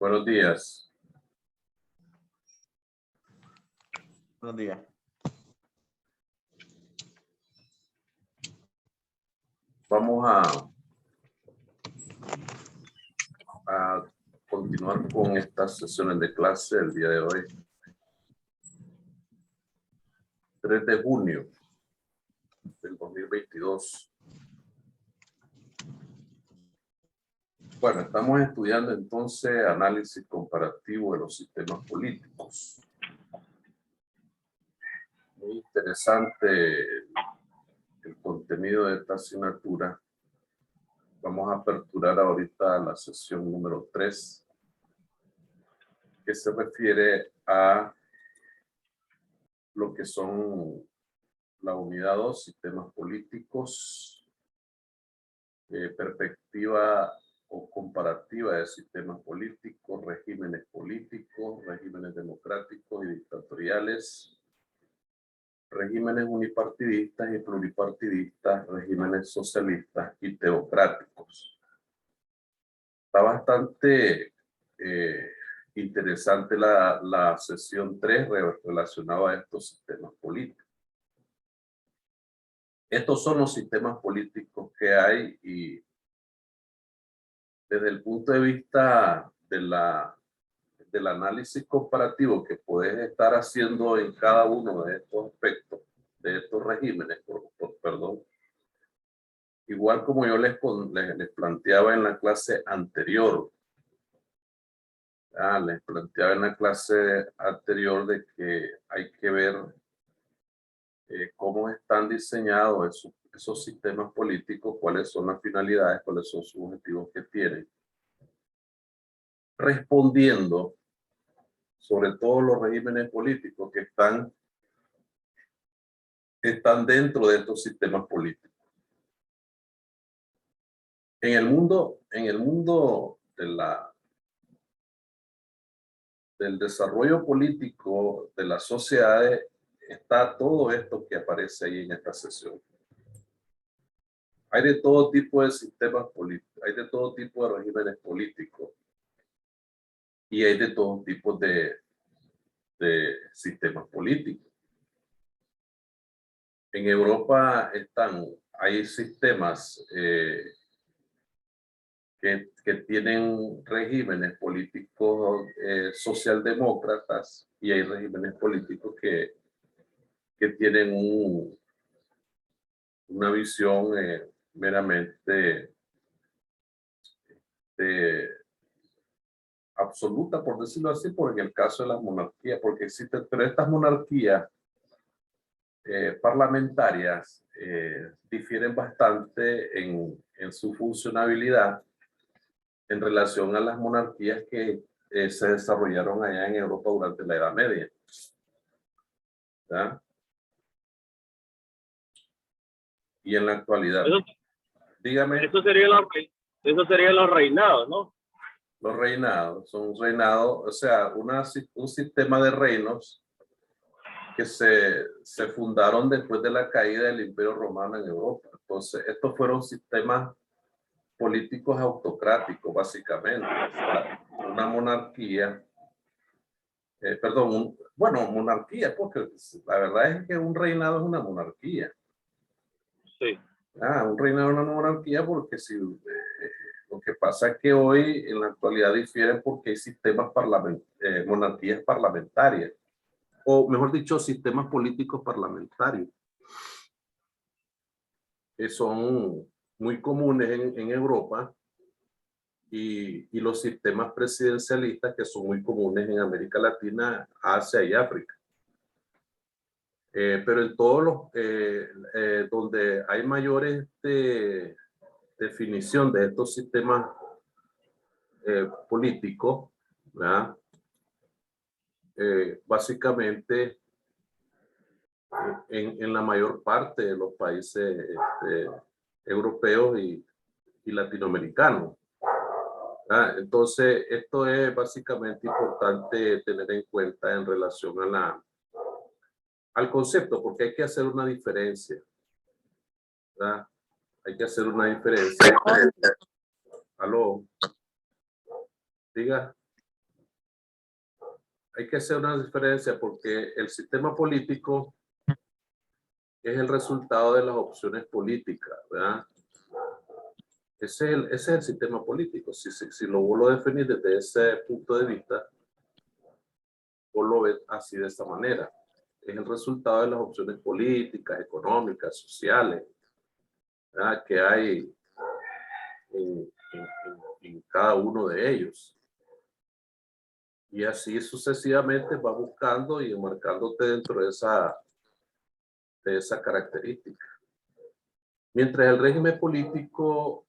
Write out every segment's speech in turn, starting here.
Buenos días. Buenos días. Vamos a continuar con estas sesiones de clase el día de hoy. 3 de junio del 2022. Bueno, estamos estudiando entonces análisis comparativo de los sistemas políticos. Muy interesante el contenido de esta asignatura. Vamos a aperturar ahorita la sesión número 3, que se refiere a lo que son la unidad 2, sistemas políticos, perspectiva o comparativa de sistemas políticos, regímenes democráticos y dictatoriales, regímenes unipartidistas y pluripartidistas, regímenes socialistas y teocráticos. Está bastante interesante la sesión 3 relacionada a estos sistemas políticos. Estos son los sistemas políticos que hay y desde el punto de vista del análisis comparativo que puedes estar haciendo en cada uno de estos aspectos, de estos regímenes, perdón. Igual como yo les planteaba en la clase anterior, les planteaba en la clase anterior de que hay que ver cómo están diseñados esos sistemas políticos, cuáles son las finalidades, cuáles son sus objetivos que tienen. Respondiendo sobre todo los regímenes políticos que están dentro de estos sistemas políticos. En el mundo del desarrollo político de las sociedades está todo esto que aparece ahí en esta sesión. Hay de todo tipo de sistemas políticos, hay de todo tipo de regímenes políticos y hay de todo tipo de sistemas políticos. En Europa hay sistemas que tienen regímenes políticos socialdemócratas y hay regímenes políticos que tienen una visión meramente absoluta, por decirlo así, por en el caso de las monarquías, porque existen, pero estas monarquías parlamentarias difieren bastante en su funcionabilidad en relación a las monarquías que se desarrollaron allá en Europa durante la Edad Media. ¿Ya? Y en la actualidad. Dígame. Eso serían los reinados, ¿no? Los reinados, son reinados, o sea, un sistema de reinos que se fundaron después de la caída del Imperio Romano en Europa. Entonces, estos fueron sistemas políticos autocráticos, básicamente. O sea, una monarquía, monarquía, porque la verdad es que un reinado es una monarquía. Sí. Un reinado es una monarquía porque si... lo que pasa es que hoy, en la actualidad, difieren porque hay sistemas monarquías parlamentarias, o mejor dicho, sistemas políticos parlamentarios, que son muy comunes en Europa, y los sistemas presidencialistas que son muy comunes en América Latina, Asia y África. Pero en todos los, donde hay mayores definición de estos sistemas políticos, ¿verdad? Básicamente en la mayor parte de los países europeos y latinoamericanos. Entonces, esto es básicamente importante tener en cuenta en relación al concepto, porque hay que hacer una diferencia, ¿verdad? Hay que hacer una diferencia. Aló. Diga. hay que hacer una diferencia porque el sistema político es el resultado de las opciones políticas, ¿verdad? Ese es el sistema político. Si vos lo definís desde ese punto de vista, vos lo ves así de esta manera. Es el resultado de las opciones políticas, económicas, sociales, ¿verdad? Que hay en cada uno de ellos. Y así sucesivamente va buscando y marcándote dentro de esa característica. Mientras el régimen político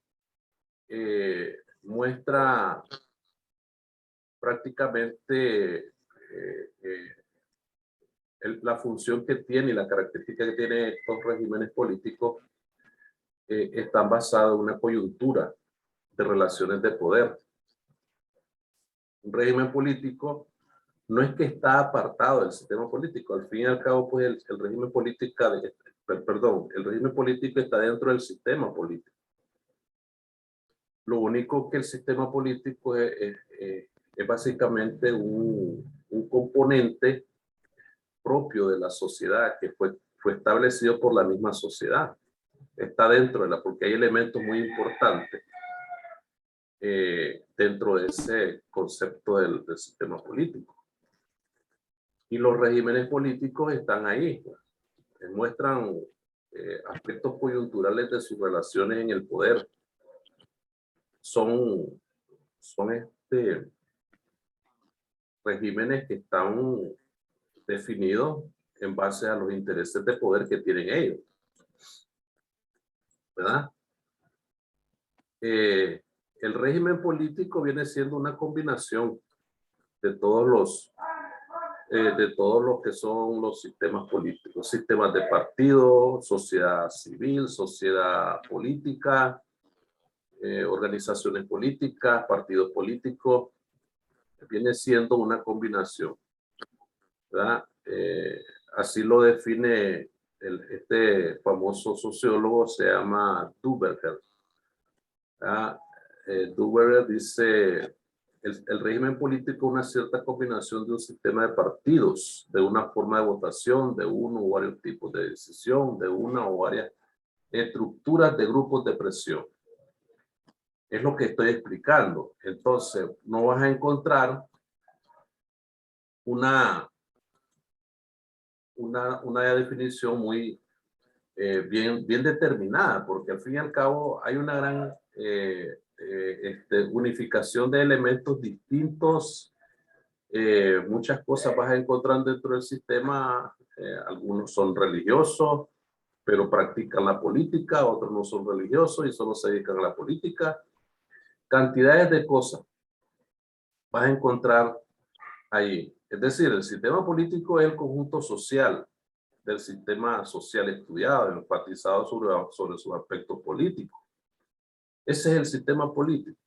muestra prácticamente la función que tiene y la característica que tienen estos regímenes políticos, están basados en una coyuntura de relaciones de poder. Un régimen político no es que está apartado del sistema político, al fin y al cabo, pues el régimen político, el régimen político está dentro del sistema político. Lo único que el sistema político es básicamente un componente propio de la sociedad que fue establecido por la misma sociedad. Está dentro de porque hay elementos muy importantes dentro de ese concepto del sistema político. Y los regímenes políticos están ahí, muestran aspectos coyunturales de sus relaciones en el poder. Son regímenes que están definidos en base a los intereses de poder que tienen ellos, ¿verdad? El régimen político viene siendo una combinación de todos los que son los sistemas políticos, sistemas de partido, sociedad civil, sociedad política, organizaciones políticas, partidos políticos. Viene siendo una combinación, ¿verdad? Así lo define este famoso sociólogo, se llama Duberger. Duberger dice: el régimen político es una cierta combinación de un sistema de partidos, de una forma de votación, de uno o varios tipos de decisión, de una o varias estructuras de grupos de presión. Es lo que estoy explicando. Entonces, no vas a encontrar una definición muy bien determinada, porque al fin y al cabo hay una gran unificación de elementos distintos. Muchas cosas vas a encontrar dentro del sistema. Algunos son religiosos, pero practican la política, otros no son religiosos y solo se dedican a la política. Cantidades de cosas vas a encontrar ahí. Es decir, el sistema político es el conjunto social del sistema social estudiado, enfatizado sobre sus aspectos políticos. Ese es el sistema político.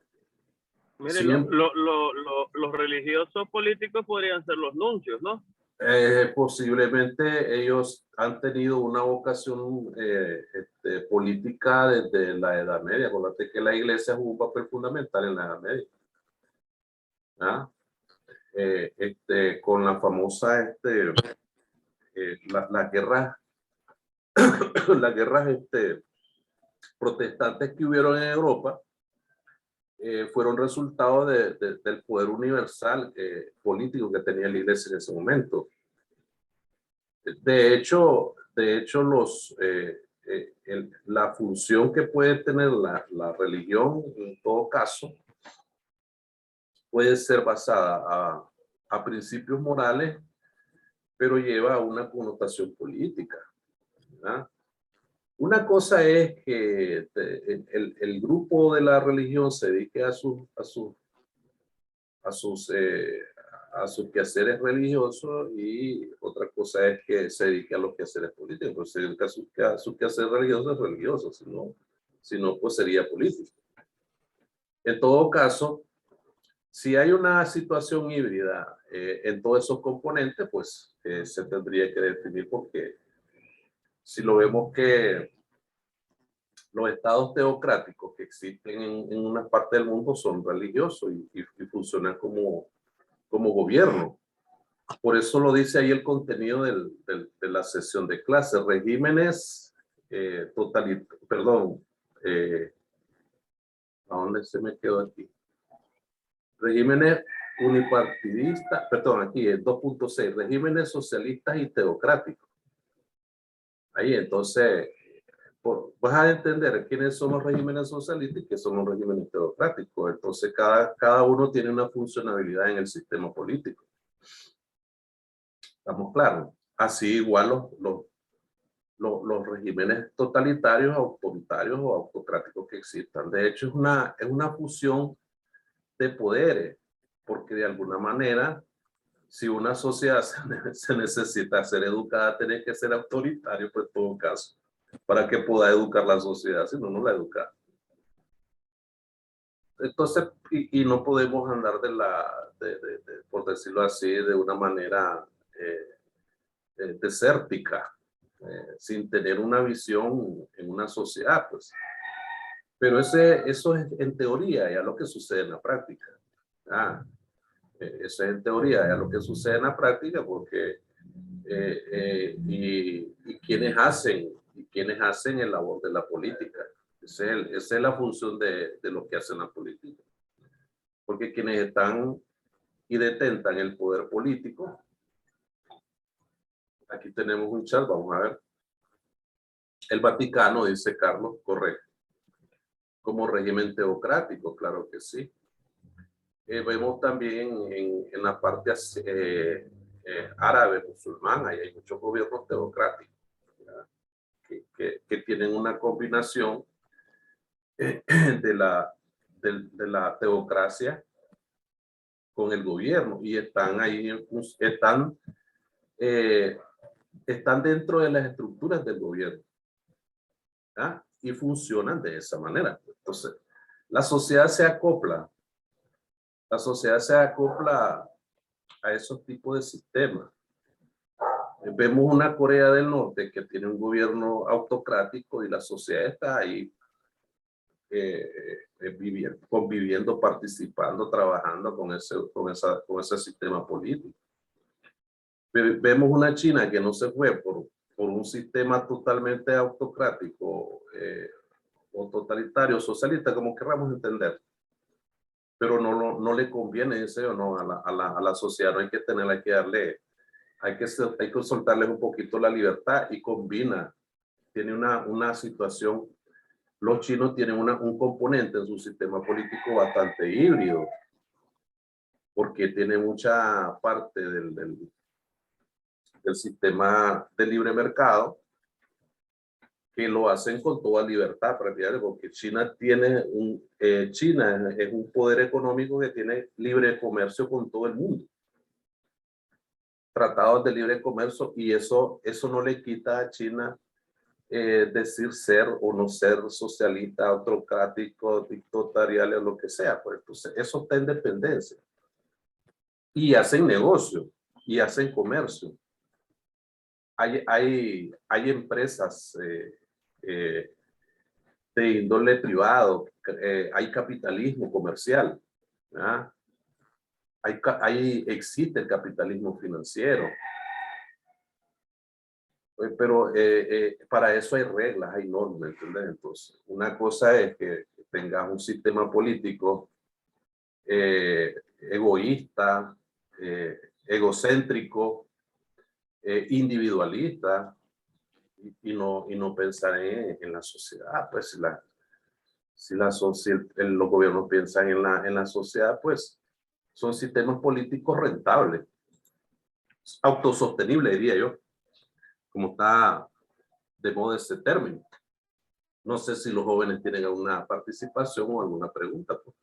Mire, los religiosos políticos podrían ser los nuncios, ¿no? Posiblemente ellos han tenido una vocación política desde la Edad Media. Acuérdate que la iglesia jugó un papel fundamental en la Edad Media. ¿Ah? Con la famosa las guerras las guerras protestantes que hubieron en Europa fueron resultado del poder universal político que tenía la iglesia en ese momento. De hecho la función que puede tener la religión en todo caso puede ser basada a principios morales, pero lleva a una connotación política, ¿verdad? Una cosa es que el grupo de la religión se dedique a sus quehaceres religiosos, y otra cosa es que se dedique a los quehaceres políticos. Pues se dedica a sus quehaceres religiosos, si no, pues sería político. En todo caso, si hay una situación híbrida en todos esos componentes, pues se tendría que definir, porque si lo vemos que los estados teocráticos que existen en una parte del mundo son religiosos y funcionan como gobierno. Por eso lo dice ahí el contenido de la sesión de clase. Regímenes perdón, ¿a dónde se me quedó aquí? Regímenes unipartidistas, perdón, aquí es 2.6, regímenes socialistas y teocráticos. Ahí entonces, vas a entender quiénes son los regímenes socialistas y qué son los regímenes teocráticos. Entonces, cada uno tiene una funcionalidad en el sistema político. ¿Estamos claros? Así igual los regímenes totalitarios, autoritarios o autocráticos que existan. De hecho, es una fusión de poderes, porque de alguna manera, si una sociedad se necesita ser educada, tiene que ser autoritario, pues en todo caso, para que pueda educar la sociedad, si no, no la educa. Entonces, y no podemos andar por decirlo así, de una manera desértica, sin tener una visión en una sociedad, pues. Pero eso es en teoría, ya lo que sucede en la práctica. Eso es en teoría, ya lo que sucede en la práctica, porque y quienes hacen el labor de la política. Esa es la función de lo que hacen la política. Porque quienes están y detentan el poder político, aquí tenemos un chat, vamos a ver. El Vaticano, dice Carlos, correcto. Como régimen teocrático, claro que sí. Vemos también en la parte árabe, musulmana, y hay muchos gobiernos teocráticos que tienen una combinación de la teocracia con el gobierno y están ahí, están dentro de las estructuras del gobierno, ¿ah? Y funcionan de esa manera. Entonces, la sociedad se acopla a esos tipos de sistemas. Vemos una Corea del Norte que tiene un gobierno autocrático y la sociedad está ahí conviviendo, participando, trabajando con ese sistema político. Vemos una China que no se fue por un sistema totalmente autocrático o totalitario, socialista, como querramos entender. Pero no le conviene ese o no a la sociedad, no hay que tenerla, hay que soltarles un poquito la libertad y combina, tiene una situación. Los chinos tienen un componente en su sistema político bastante híbrido, porque tiene mucha parte del sistema de libre mercado que lo hacen con toda libertad, prácticamente, porque China es un poder económico que tiene libre comercio con todo el mundo. Tratados de libre comercio, y eso no le quita a China decir ser o no ser socialista, autocrático, dictatorial o lo que sea. Pues entonces eso está en dependencia. Y hacen negocio y hacen comercio. Hay empresas de índole privado, hay capitalismo comercial, ¿verdad? Existe el capitalismo financiero. Pero para eso hay reglas, hay normas, ¿entendés? Entonces, una cosa es que tengas un sistema político egoísta, egocéntrico, individualista, y no pensar en la sociedad. Pues si los gobiernos piensan en la sociedad, pues son sistemas políticos rentables, autosostenibles, diría yo, como está de moda ese término. No sé si los jóvenes tienen alguna participación o alguna pregunta. Pues.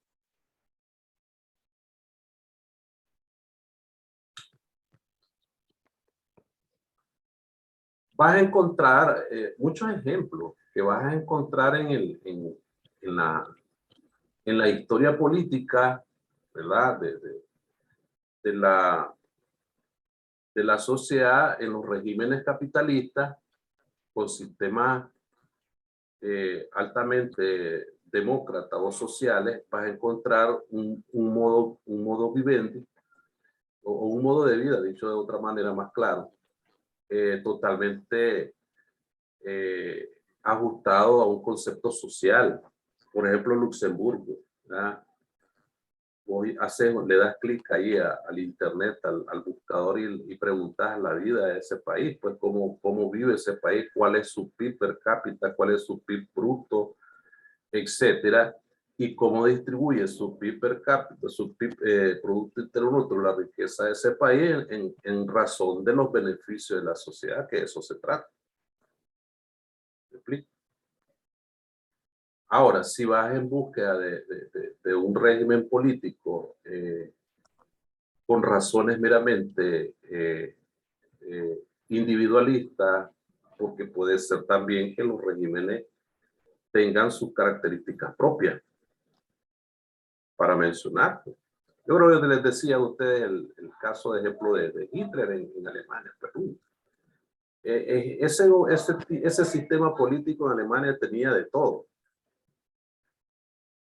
Vas a encontrar muchos ejemplos que vas a encontrar en la historia política, ¿verdad? De la sociedad en los regímenes capitalistas con sistemas altamente demócratas o sociales. Vas a encontrar un modo vivendi o un modo de vida, dicho de otra manera más claro, totalmente ajustado a un concepto social. Por ejemplo, Luxemburgo, ¿verdad? Hoy le das clic ahí al internet, al buscador y preguntas la vida de ese país, pues cómo vive ese país, cuál es su PIB per cápita, cuál es su PIB bruto, etcétera, y cómo distribuye su PIB per cápita, su PIB, Producto Interno Bruto, la riqueza de ese país en razón de los beneficios de la sociedad, que de eso se trata. ¿Me explico? Ahora, si vas en búsqueda de un régimen político con razones meramente individualistas, porque puede ser también que los regímenes tengan sus características propias, para mencionar. Yo creo que les decía a ustedes el caso de ejemplo de Hitler en Alemania, Perú. Ese sistema político en Alemania tenía de todo.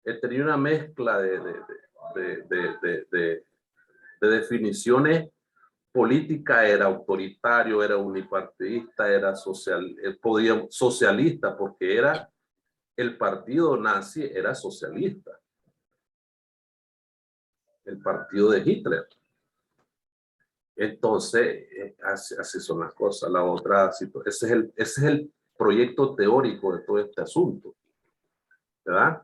Tenía una mezcla de definiciones políticas. Era autoritario, era unipartidista, era socialista, porque era el partido nazi, era socialista. El partido de Hitler. Entonces, así son las cosas. La otra, ese es el proyecto teórico de todo este asunto, ¿verdad?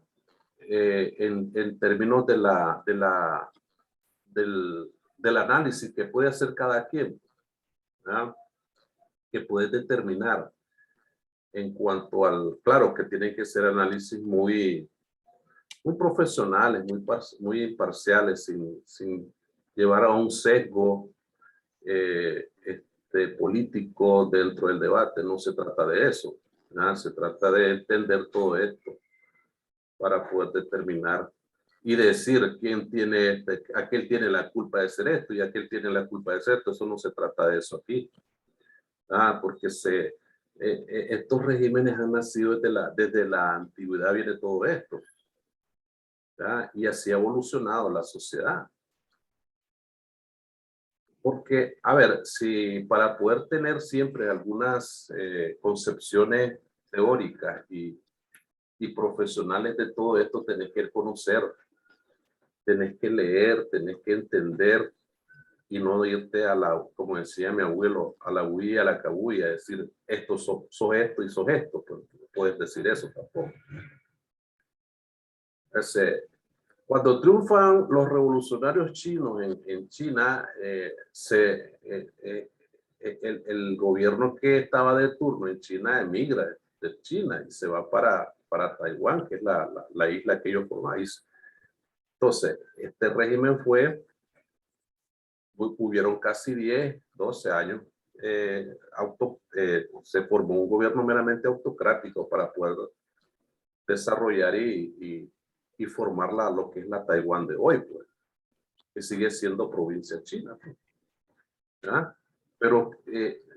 En términos del análisis que puede hacer cada quien, ¿verdad? Que puede determinar en cuanto al, claro que tienen que ser análisis muy profesionales, muy imparciales, sin llevar a un sesgo político dentro del debate. No se trata de eso, ¿no? Se trata de entender todo esto para poder determinar y decir quién tiene, aquel tiene la culpa de ser esto y aquel tiene la culpa de ser esto. Eso no se trata de eso aquí, porque estos regímenes han nacido desde la antigüedad, viene todo esto, ¿verdad? Y así ha evolucionado la sociedad. Porque, a ver, si para poder tener siempre algunas concepciones teóricas y profesionales de todo esto, tenés que conocer, tenés que leer, tenés que entender y no irte como decía mi abuelo, a la huilla, a la cabulla, decir, esto sos esto y sos esto, pues no puedes decir eso tampoco. Cuando triunfan los revolucionarios chinos en China, el gobierno que estaba de turno en China emigra de China y se va para Taiwán, que es la isla que ellos forman. Entonces, este régimen hubieron casi 10, 12 años, se formó un gobierno meramente autocrático para poder desarrollar y formar lo que es la Taiwán de hoy, pues, que sigue siendo provincia china, pues, ¿verdad? Pero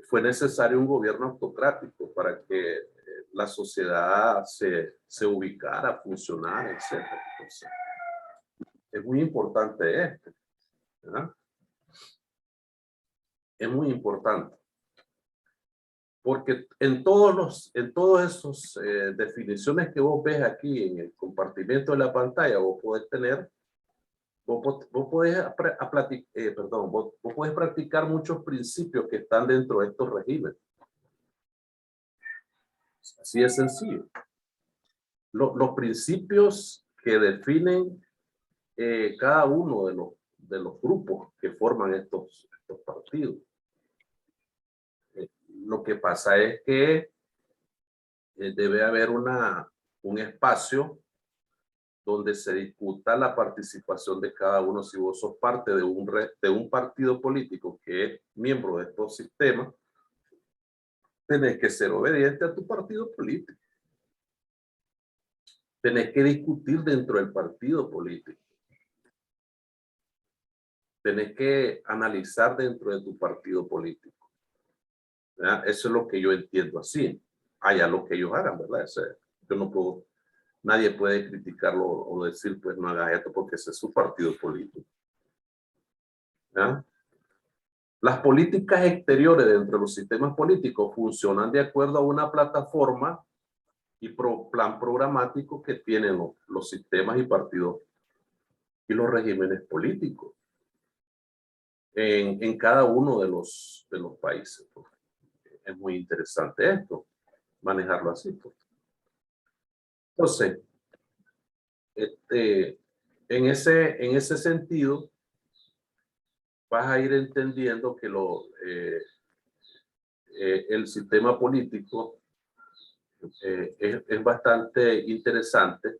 fue necesario un gobierno autocrático para que la sociedad se ubicara, funcionara, etc. Entonces, es muy importante esto, ¿verdad? Es muy importante. Porque en todas esas definiciones que vos ves aquí en el compartimiento de la pantalla, vos podés tener, vos podés practicar muchos principios que están dentro de estos regímenes. Así es sencillo. Los principios que definen cada uno de los grupos que forman estos partidos. Lo que pasa es que debe haber un espacio donde se discuta la participación de cada uno. Si vos sos parte de un partido político que es miembro de estos sistemas, tenés que ser obediente a tu partido político. Tenés que discutir dentro del partido político. Tenés que analizar dentro de tu partido político. ¿Verdad? Eso es lo que yo entiendo así. Allá lo que ellos hagan, ¿verdad? Yo no puedo, nadie puede criticarlo o decir, pues no hagas esto porque ese es su partido político. ¿verdad? Las políticas exteriores dentro de los sistemas políticos funcionan de acuerdo a una plataforma y plan programático que tienen los sistemas y partidos y los regímenes políticos en cada uno de los países. Es muy interesante esto, manejarlo así. Entonces, en ese sentido, vas a ir entendiendo que el sistema político es bastante interesante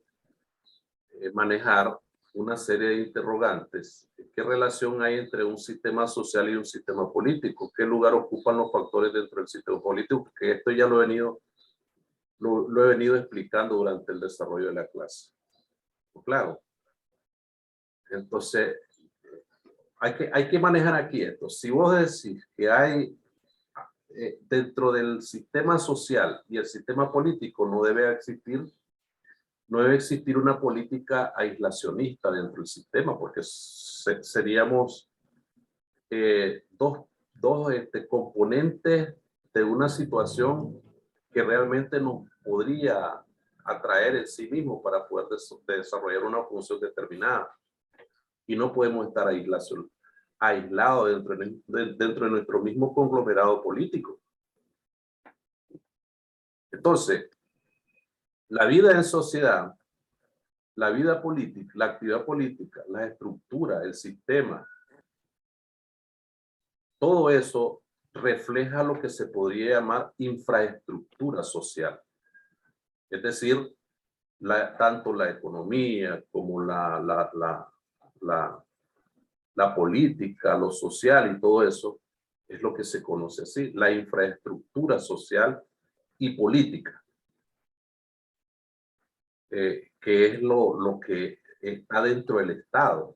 manejar una serie de interrogantes. ¿Qué relación hay entre un sistema social y un sistema político? ¿Qué lugar ocupan los factores dentro del sistema político? Porque esto ya lo he venido explicando durante el desarrollo de la clase. Claro. Entonces, hay que manejar aquí esto. Si vos decís que hay dentro del sistema social y el sistema político no debe existir una política aislacionista dentro del sistema, porque seríamos dos componentes de una situación que realmente nos podría atraer en sí mismo para poder desarrollar una función determinada. Y no podemos estar aislados dentro de nuestro mismo conglomerado político. Entonces, la vida en sociedad, la vida política, la actividad política, la estructura, el sistema, todo eso refleja lo que se podría llamar infraestructura social. Es decir, tanto la economía como la política, lo social y todo eso es lo que se conoce así, la infraestructura social y política, que es lo que está dentro del Estado.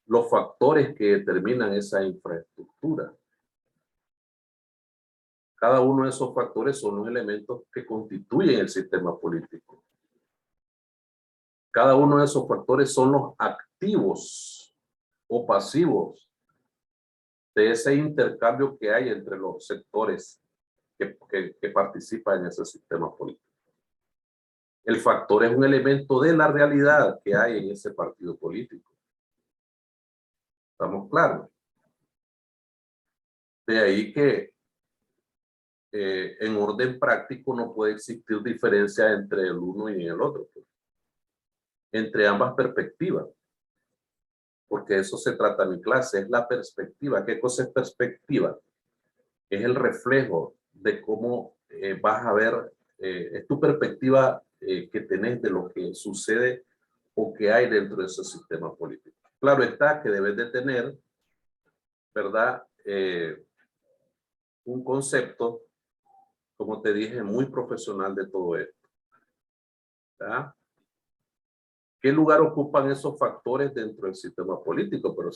Los factores que determinan esa infraestructura. Cada uno de esos factores son los elementos que constituyen el sistema político. Cada uno de esos factores son los activos o pasivos de ese intercambio que hay entre los sectores que participan en ese sistema político. El factor es un elemento de la realidad que hay en ese partido político. ¿Estamos claros? De ahí que en orden práctico no puede existir diferencia entre el uno y el otro, pues, entre ambas perspectivas, porque eso se trata en mi clase, es la perspectiva. ¿Qué cosa es perspectiva? Es el reflejo de cómo vas a ver, es tu perspectiva que tenés de lo que sucede o que hay dentro de ese sistema político. Claro está que debes de tener, ¿verdad? Un concepto, como te dije, muy profesional de todo esto. ¿Verdad? ¿Qué lugar ocupan esos factores dentro del sistema político? Pero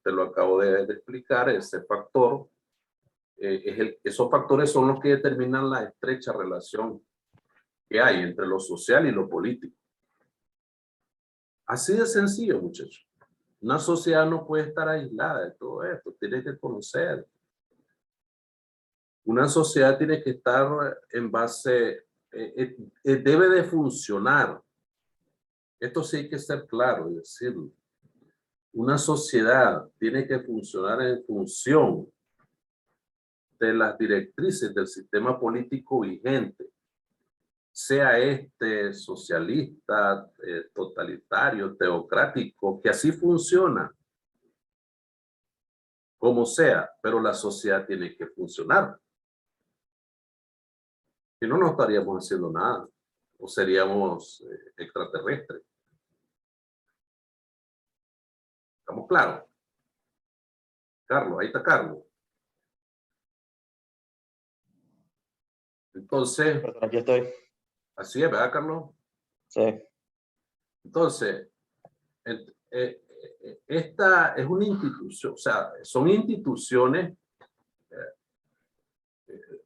te lo acabo de explicar, ese factor, esos factores son los que determinan la estrecha relación que hay entre lo social y lo político. Así de sencillo, muchachos. Una sociedad no puede estar aislada de todo esto, tiene que conocer. Una sociedad tiene que estar en base, debe de funcionar. Esto sí hay que ser claro y decirlo. Una sociedad tiene que funcionar en función de las directrices del sistema político vigente, sea socialista, totalitario, teocrático, que así funciona, como sea, pero la sociedad tiene que funcionar. Si no, no estaríamos haciendo nada, o seríamos extraterrestres. ¿Estamos claros? Carlos, ahí está Carlos. Entonces, Aquí estoy. Así es, ¿verdad, Carlos? Sí. Entonces, esta es una institución, o sea, son instituciones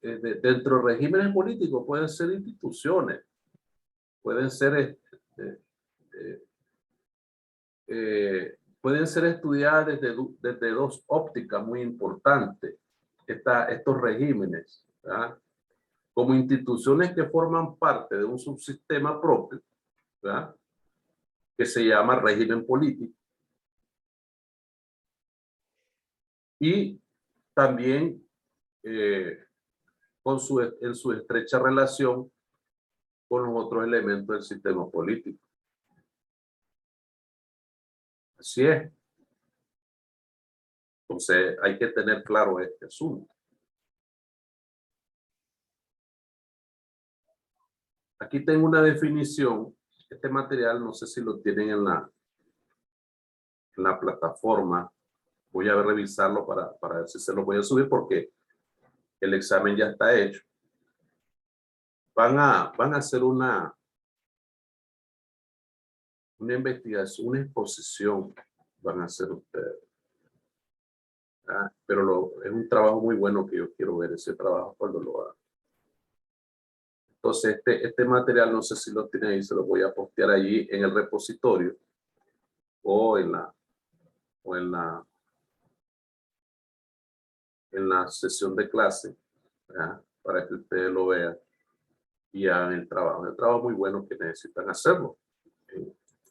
dentro de regímenes políticos, pueden ser instituciones, pueden ser pueden ser estudiadas desde dos ópticas muy importantes, estos regímenes, ¿verdad? Como instituciones que forman parte de un subsistema propio, ¿verdad? Que se llama régimen político. Y también en su estrecha relación con los otros elementos del sistema político. Así es. Entonces hay que tener claro este asunto. Aquí tengo una definición. Este material no sé si lo tienen en la plataforma. Voy a revisarlo para ver si se lo voy a subir porque el examen ya está hecho. Van a hacer una investigación, una exposición van a hacer ustedes. Pero es un trabajo muy bueno que yo quiero ver ese trabajo cuando lo haga. Entonces este material no sé si lo tienen ahí, se lo voy a postear allí en el repositorio o en la sesión de clase, ¿verdad? Para que ustedes lo vean y hagan el trabajo. El trabajo muy bueno que necesitan hacerlo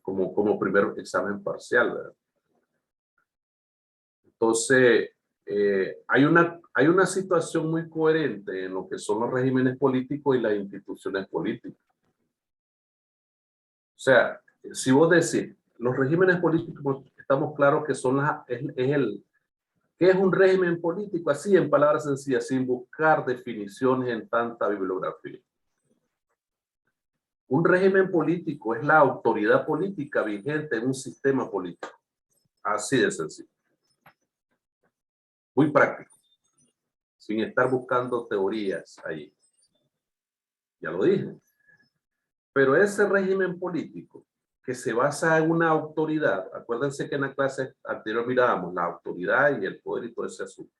como primer examen parcial, ¿verdad? Entonces, hay una situación muy coherente en lo que son los regímenes políticos y las instituciones políticas. O sea, si vos decís, los regímenes políticos, estamos claros que son ¿qué es un régimen político? Así, en palabras sencillas, sin buscar definiciones en tanta bibliografía. Un régimen político es la autoridad política vigente en un sistema político. Así de sencillo. Muy práctico. Sin estar buscando teorías ahí. Ya lo dije. Pero ese régimen político que se basa en una autoridad, acuérdense que en la clase anterior mirábamos la autoridad y el poder y todo ese asunto.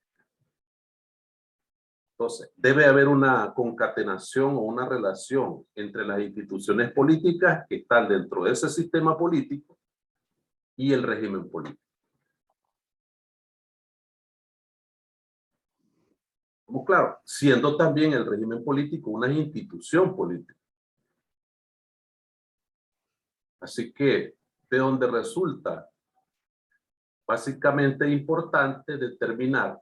Entonces, debe haber una concatenación o una relación entre las instituciones políticas que están dentro de ese sistema político y el régimen político. Como claro, siendo también el régimen político una institución política. Así que, de donde resulta básicamente importante determinar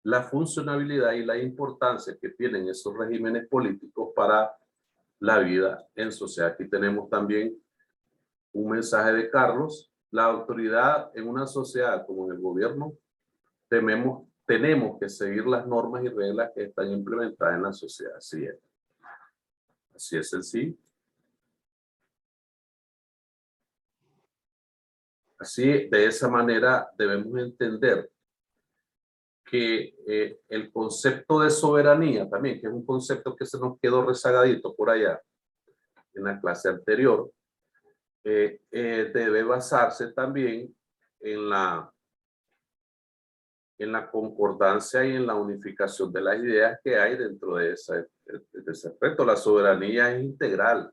la funcionalidad y la importancia que tienen esos regímenes políticos para la vida en sociedad. Aquí tenemos también un mensaje de Carlos. La autoridad en una sociedad como en el gobierno, tenemos que seguir las normas y reglas que están implementadas en la sociedad. Así es. Así es sencillo. Así, de esa manera debemos entender que el concepto de soberanía también, que es un concepto que se nos quedó rezagadito por allá en la clase anterior, debe basarse también en la concordancia y en la unificación de las ideas que hay dentro de ese aspecto. La soberanía es integral.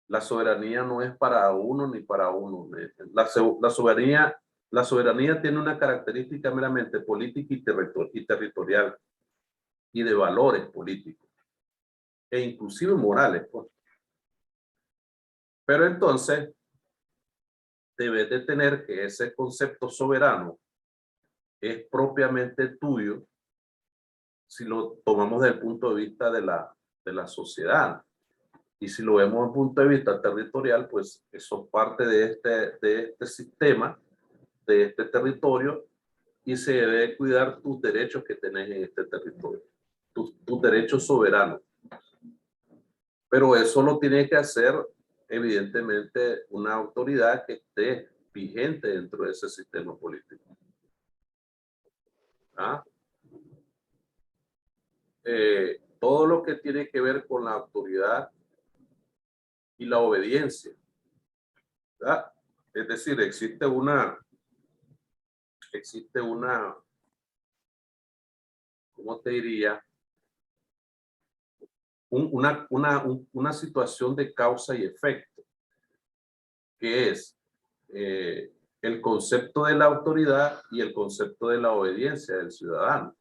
La soberanía no es para uno ni para uno. La soberanía tiene una característica meramente política y territorial y de valores políticos e inclusive morales, pues. Pero entonces debes de tener que ese concepto soberano es propiamente tuyo si lo tomamos desde el punto de vista de la sociedad. Y si lo vemos desde el punto de vista territorial, pues eso parte de este sistema, de este territorio, y se debe cuidar tus derechos que tenés en este territorio, tus derechos soberanos. Pero eso lo tiene que hacer, evidentemente, una autoridad que esté vigente dentro de ese sistema político. ¿Ah? Todo lo que tiene que ver con la autoridad y la obediencia, ¿verdad? Es decir, existe una, ¿cómo te diría? Una situación de causa y efecto, que es el concepto de la autoridad y el concepto de la obediencia del ciudadano.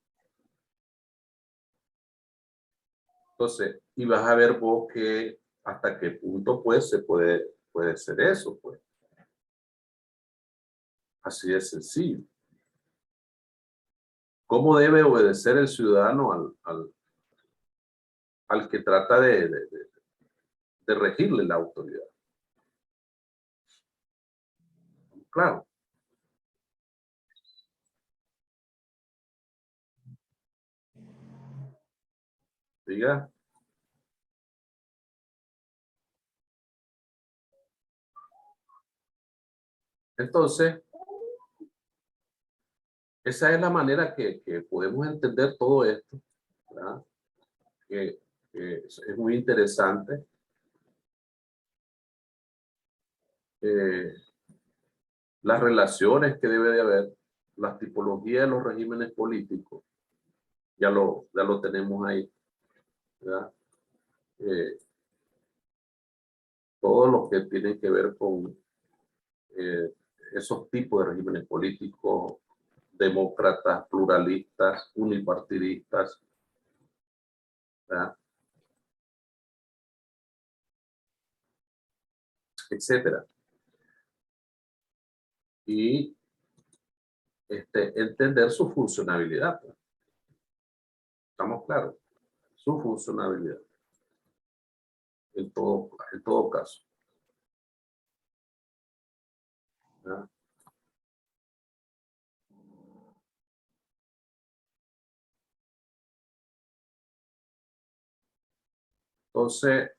Entonces, y vas a ver vos que hasta qué punto pues se puede ser eso, pues. Así de sencillo. ¿Cómo debe obedecer el ciudadano al que trata de regirle la autoridad? Claro. Diga. Entonces, esa es la manera que podemos entender todo esto, ¿verdad? Que es muy interesante. Las relaciones que debe de haber, las tipologías de los regímenes políticos, ya lo tenemos ahí, ¿verdad? Todo lo que tiene que ver con esos tipos de regímenes políticos, demócratas, pluralistas, unipartidistas, ¿verdad? Etcétera. Y entender su funcionalidad. ¿Estamos claros? Su funcionalidad. En todo caso. ¿Verdad? Entonces,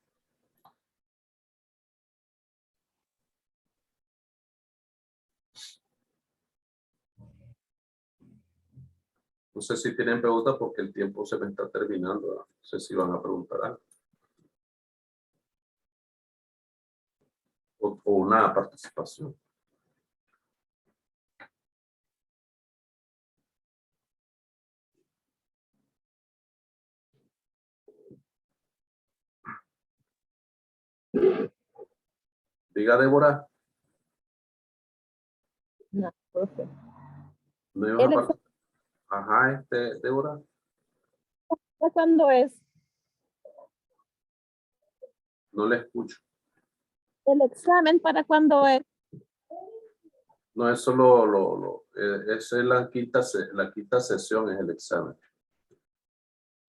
no sé si tienen preguntas porque el tiempo se me está terminando. ¿Verdad? No sé si van a preguntar algo. O una participación. Diga, Débora. No, profe. ¿No ibas a participar? Ajá, Débora. ¿Cuándo es? No le escucho. ¿El examen para cuándo es? No, eso esa es la quinta sesión, es el examen.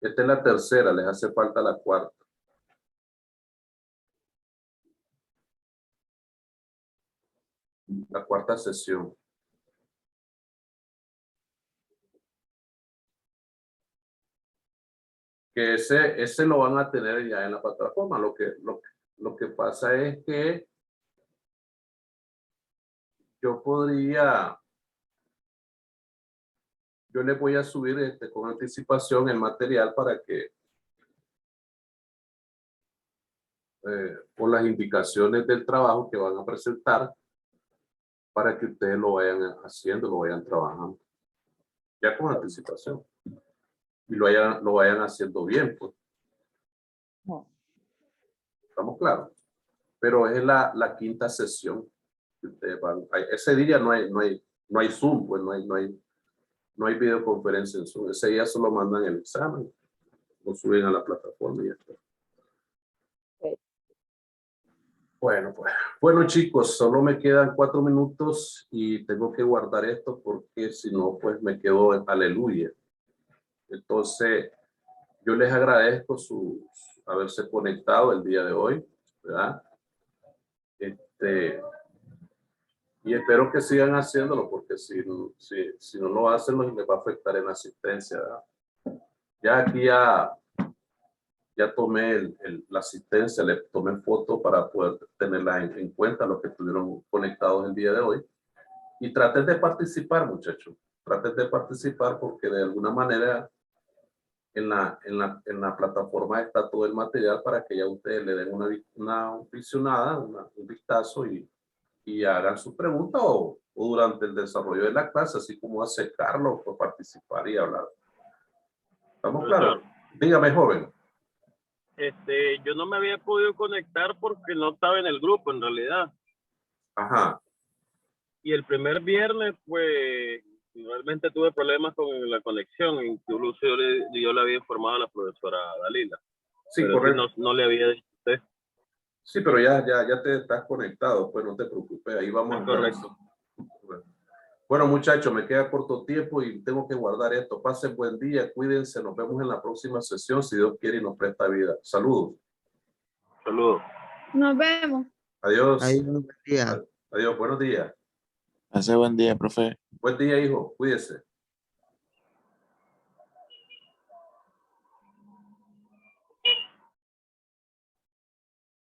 Esta es la tercera, les hace falta la cuarta. La cuarta sesión. Que ese lo van a tener ya en la plataforma. Lo que pasa es que yo les voy a subir con anticipación el material para que con las indicaciones del trabajo que van a presentar para que ustedes lo vayan haciendo, lo vayan trabajando ya con anticipación y lo vayan haciendo bien, pues. No. ¿Estamos claros? Pero es la quinta sesión que ustedes van. Ese día no hay Zoom, pues no hay videoconferencia en Zoom. Ese día solo mandan el examen, lo suben a la plataforma y ya está. Okay. Bueno, chicos, solo me quedan 4 minutos y tengo que guardar esto porque si no, pues me quedo en aleluya. Entonces, yo les agradezco haberse conectado el día de hoy, ¿verdad? Y espero que sigan haciéndolo porque si no lo hacen, les va a afectar en la asistencia, ¿verdad? Ya aquí ya tomé la asistencia, le tomé foto para poder tenerla en cuenta los que estuvieron conectados el día de hoy. Y traten de participar, muchachos. Traten de participar porque de alguna manera en la plataforma está todo el material para que ya ustedes le den una visionada, un vistazo y hagan sus preguntas o durante el desarrollo de la clase, así como hace Carlos por participar y hablar. ¿Estamos claros? Dígame, joven. Yo no me había podido conectar porque no estaba en el grupo en realidad. Ajá. Y el primer viernes, pues, realmente tuve problemas con la conexión. Incluso yo le había informado a la profesora Dalila. Sí, pero correcto. No le había dicho a usted. Sí, pero ya te estás conectado, pues no te preocupes, ahí vamos a estar. Correcto. Bueno, muchachos, me queda corto tiempo y tengo que guardar esto. Pasen buen día, cuídense, nos vemos en la próxima sesión, si Dios quiere y nos presta vida. Saludos. Saludos. Nos vemos. Adiós. Ahí, buen día. Adiós, buenos días. Hace buen día, profe. Buen día, hijo, cuídese.